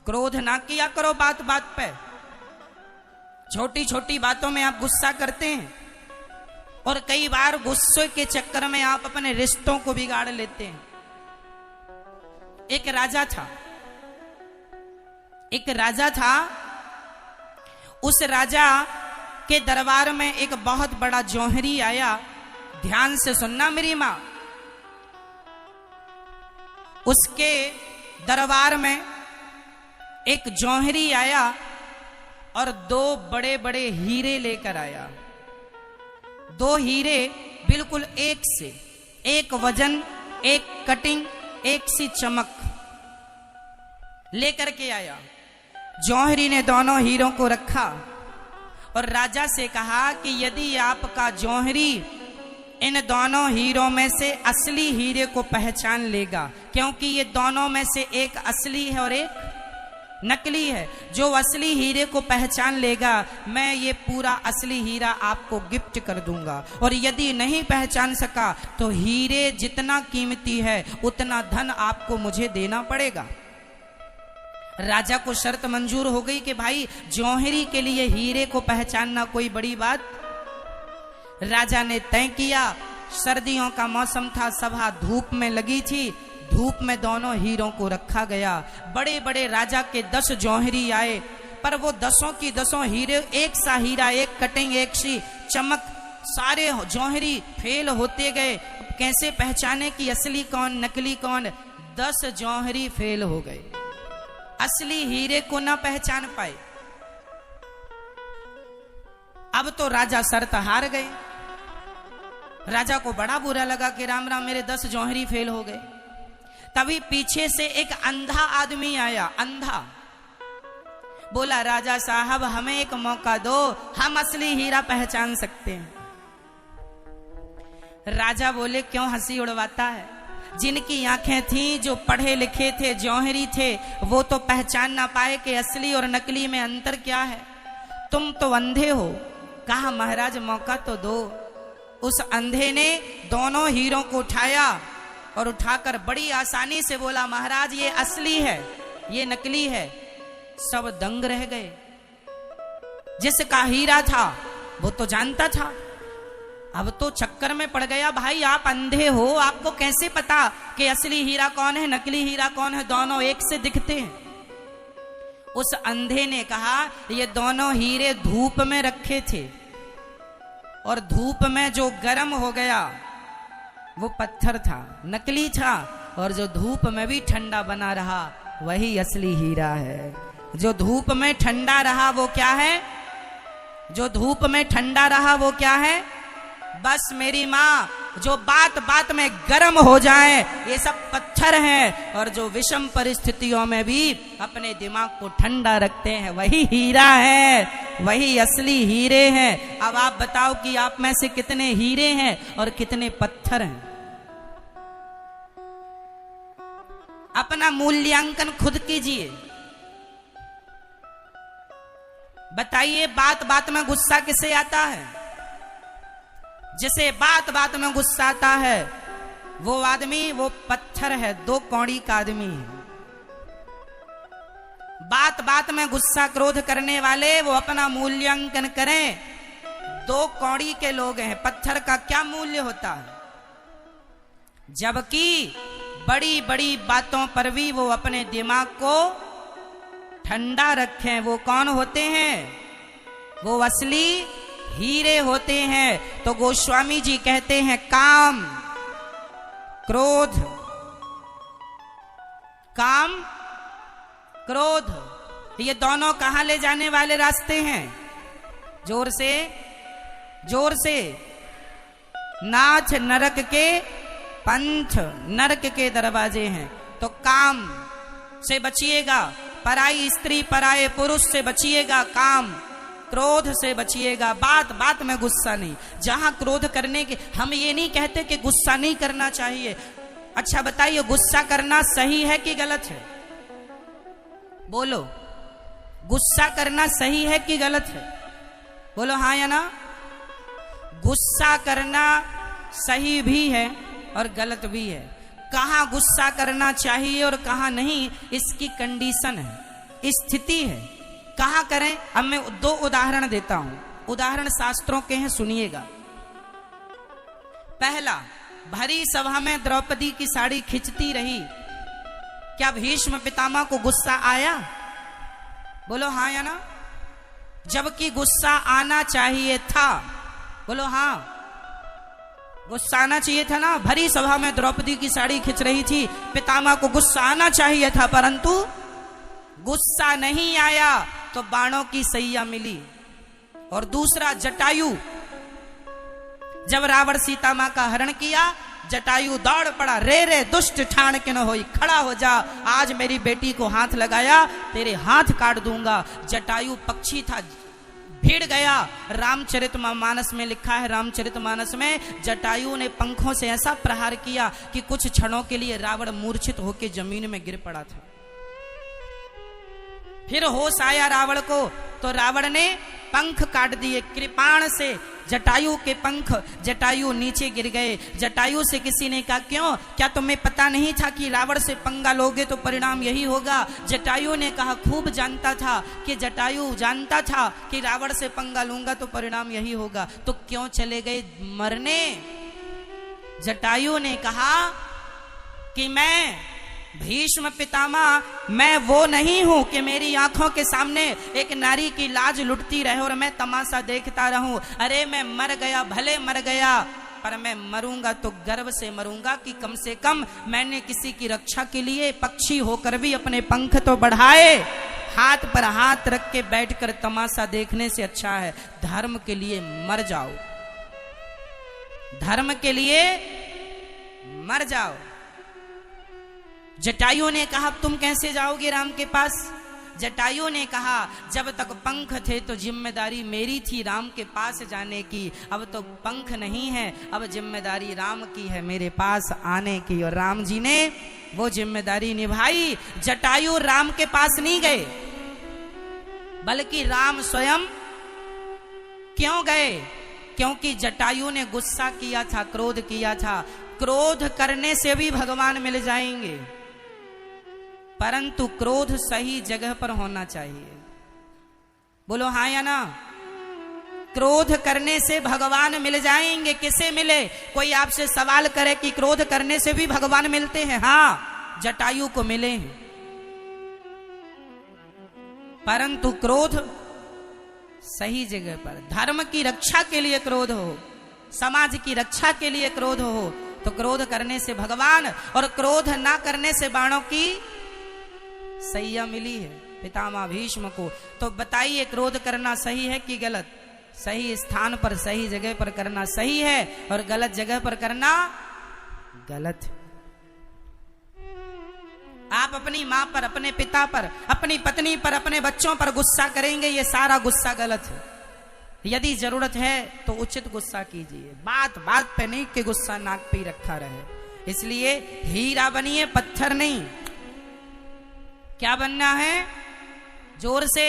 क्रोध ना किया करो बात बात पे। छोटी छोटी बातों में आप गुस्सा करते हैं और कई बार गुस्से के चक्कर में आप अपने रिश्तों को बिगाड़ लेते हैं। एक राजा था, उस राजा के दरबार में एक बहुत बड़ा जौहरी आया। ध्यान से सुनना मेरी मां। उसके दरबार में एक जौहरी आया और 2 बड़े बड़े हीरे लेकर आया। 2 हीरे बिल्कुल एक से, एक वजन, एक कटिंग, एक सी चमक लेकर के आया। जौहरी ने दोनों हीरों को रखा और राजा से कहा कि यदि आपका जौहरी इन दोनों हीरों में से असली हीरे को पहचान लेगा, क्योंकि ये दोनों में से एक असली है और एक नकली है, जो असली हीरे को पहचान लेगा मैं ये पूरा असली हीरा आपको गिफ्ट कर दूंगा, और यदि नहीं पहचान सका तो हीरे जितना कीमती है उतना धन आपको मुझे देना पड़ेगा। राजा को शर्त मंजूर हो गई कि भाई जौहरी के लिए हीरे को पहचानना कोई बड़ी बात। राजा ने तय किया। सर्दियों का मौसम था, सभा धूप में लगी थी। धूप में दोनों हीरों को रखा गया। बड़े बड़े राजा के 10 जौहरी आए, पर वो 10 की 10 हीरे, एक सा हीरा, एक कटिंग, एक सी चमक, सारे जौहरी फेल होते गए। कैसे पहचाने कि असली कौन नकली कौन? 10 जौहरी फेल हो गए, असली हीरे को ना पहचान पाए। अब तो राजा शर्त हार गए। राजा को बड़ा बुरा लगा कि राम राम मेरे 10 जौहरी फेल हो गए। तभी पीछे से एक अंधा आदमी आया। अंधा बोला, राजा साहब हमें एक मौका दो, हम असली हीरा पहचान सकते हैं। राजा बोले, क्यों हंसी उड़वाता है? जिनकी आंखें थी, जो पढ़े लिखे थे, जौहरी थे, वो तो पहचान ना पाए कि असली और नकली में अंतर क्या है। तुम तो अंधे हो। कहा, महाराज मौका तो दो। उस अंधे ने दोनों हीरों को उठाया और उठाकर बड़ी आसानी से बोला, महाराज ये असली है, ये नकली है। सब दंग रह गए। जिसका हीरा था वो तो जानता था, अब तो चक्कर में पड़ गया। भाई आप अंधे हो, आपको कैसे पता कि असली हीरा कौन है, नकली हीरा कौन है? दोनों एक से दिखते हैं। उस अंधे ने कहा, ये दोनों हीरे धूप में रखे थे और धूप में जो गर्म हो गया वो पत्थर था, नकली था, और जो धूप में भी ठंडा बना रहा वही असली हीरा है। जो धूप में ठंडा रहा वो क्या है? जो धूप में ठंडा रहा वो क्या है? बस मेरी माँ, जो बात बात में गर्म हो जाए ये सब पत्थर हैं, और जो विषम परिस्थितियों में भी अपने दिमाग को ठंडा रखते हैं वही हीरा है, वही असली हीरे हैं। अब आप बताओ कि आप में से कितने हीरे हैं और कितने पत्थर हैं? अपना मूल्यांकन खुद कीजिए। बताइए, बात बात में गुस्सा किसे आता है? जिसे बात बात में गुस्सा आता है वो आदमी, वो पत्थर है, 2 कौड़ी का आदमी है। बात बात में गुस्सा क्रोध करने वाले वो अपना मूल्यांकन करें। 2 कौड़ी के लोग हैं। पत्थर का क्या मूल्य होता है? जबकि बड़ी बड़ी बातों पर भी वो अपने दिमाग को ठंडा रखें। वो कौन होते हैं? वो असली हीरे होते हैं। तो गोस्वामी जी कहते हैं, काम क्रोध, काम क्रोध, ये दोनों कहां ले जाने वाले रास्ते हैं? जोर से, जोर से। नाथ नरक के पंथ, नरक के दरवाजे हैं। तो काम से बचिएगा, पराई स्त्री पराये पुरुष से बचिएगा, काम क्रोध से बचिएगा। बात बात में गुस्सा नहीं। जहां क्रोध करने के, हम ये नहीं कहते कि गुस्सा नहीं करना चाहिए। अच्छा बताइए, गुस्सा करना सही है कि गलत है? बोलो, गुस्सा करना सही है कि गलत है? बोलो हाँ या ना। गुस्सा करना सही भी है और गलत भी है। कहां गुस्सा करना चाहिए और कहां नहीं, इसकी कंडीशन है। स्थिति है। कहां करें? अब मैं 2 उदाहरण देता हूं, उदाहरण शास्त्रों के हैं, सुनिएगा। पहला, भरी सभा में द्रौपदी की साड़ी खींचती रही, क्या भीष्म पितामह को गुस्सा आया? बोलो हाँ या ना? जबकि गुस्सा आना चाहिए था। बोलो हाँ, गुस्सा आना चाहिए था ना। भरी सभा में द्रौपदी की साड़ी खींच रही थी, पितामह को गुस्सा आना चाहिए था, परंतु गुस्सा नहीं आया तो बाणों की सैया मिली। और दूसरा, जटायु, जब रावण सीता मां का हरण किया, जटायु दौड़ पड़ा, रे रे दुष्ट ठाण के न होई, खड़ा हो जा, आज मेरी बेटी को हाथ लगाया तेरे हाथ काट दूंगा। जटायु पक्षी था, भिड़ गया। रामचरितमानस में लिखा है, रामचरितमानस में जटायु ने पंखों से ऐसा प्रहार किया कि कुछ क्षणों के लिए रावण मूर्छित होकर जमीन में गिर पड़ा था। फिर होश आया रावण को, तो रावण ने पंख काट दिए कृपाण से, जटायु के पंख। जटायु नीचे गिर गए। जटायु से किसी ने कहा, क्यों, क्या तुम्हें पता नहीं था कि रावण से पंगा लोगे तो परिणाम यही होगा? जटायु ने कहा, खूब जानता था कि जटायु जानता था कि रावण से पंगा लूंगा तो परिणाम यही होगा, तो क्यों चले गए मरने? जटायु ने कहा कि मैं भीष्म पितामह, मैं वो नहीं हूं कि मेरी आंखों के सामने एक नारी की लाज लुटती रहे और मैं तमाशा देखता रहूं। अरे मैं मर गया, भले मर गया, पर मैं मरूंगा तो गर्व से मरूंगा कि कम से कम मैंने किसी की रक्षा के लिए पक्षी होकर भी अपने पंख तो बढ़ाए। हाथ पर हाथ रख के बैठकर तमाशा देखने से अच्छा है धर्म के लिए मर जाओ, धर्म के लिए मर जाओ। जटायु ने कहा, तुम कैसे जाओगे राम के पास? जटायु ने कहा, जब तक पंख थे तो जिम्मेदारी मेरी थी राम के पास जाने की, अब तो पंख नहीं है, अब जिम्मेदारी राम की है मेरे पास आने की। और राम जी ने वो जिम्मेदारी निभाई। जटायु राम के पास नहीं गए, बल्कि राम स्वयं क्यों गए? क्योंकि जटायु ने गुस्सा किया था, क्रोध किया था। क्रोध करने से भी भगवान मिल जाएंगे, परंतु क्रोध सही जगह पर होना चाहिए। बोलो हाँ या ना? क्रोध करने से भगवान मिल जाएंगे। किसे मिले? कोई आपसे सवाल करे कि क्रोध करने से भी भगवान मिलते हैं? हाँ, जटायु को मिले हैं, परंतु क्रोध सही जगह पर, धर्म की रक्षा के लिए क्रोध हो, समाज की रक्षा के लिए क्रोध हो, तो क्रोध करने से भगवान, और क्रोध ना करने से बाणों की सैया मिली है पितामह भीष्म को। तो बताइए, क्रोध करना सही है कि गलत? सही स्थान पर सही जगह पर करना सही है, और गलत जगह पर करना गलत। आप अपनी मां पर, अपने पिता पर, अपनी पत्नी पर, अपने बच्चों पर गुस्सा करेंगे, ये सारा गुस्सा गलत है। यदि जरूरत है तो उचित गुस्सा कीजिए, बात बात पे नहीं कि गुस्सा नाक पे रखा रहे। इसलिए हीरा बनिए, पत्थर नहीं। क्या बनना है? जोर से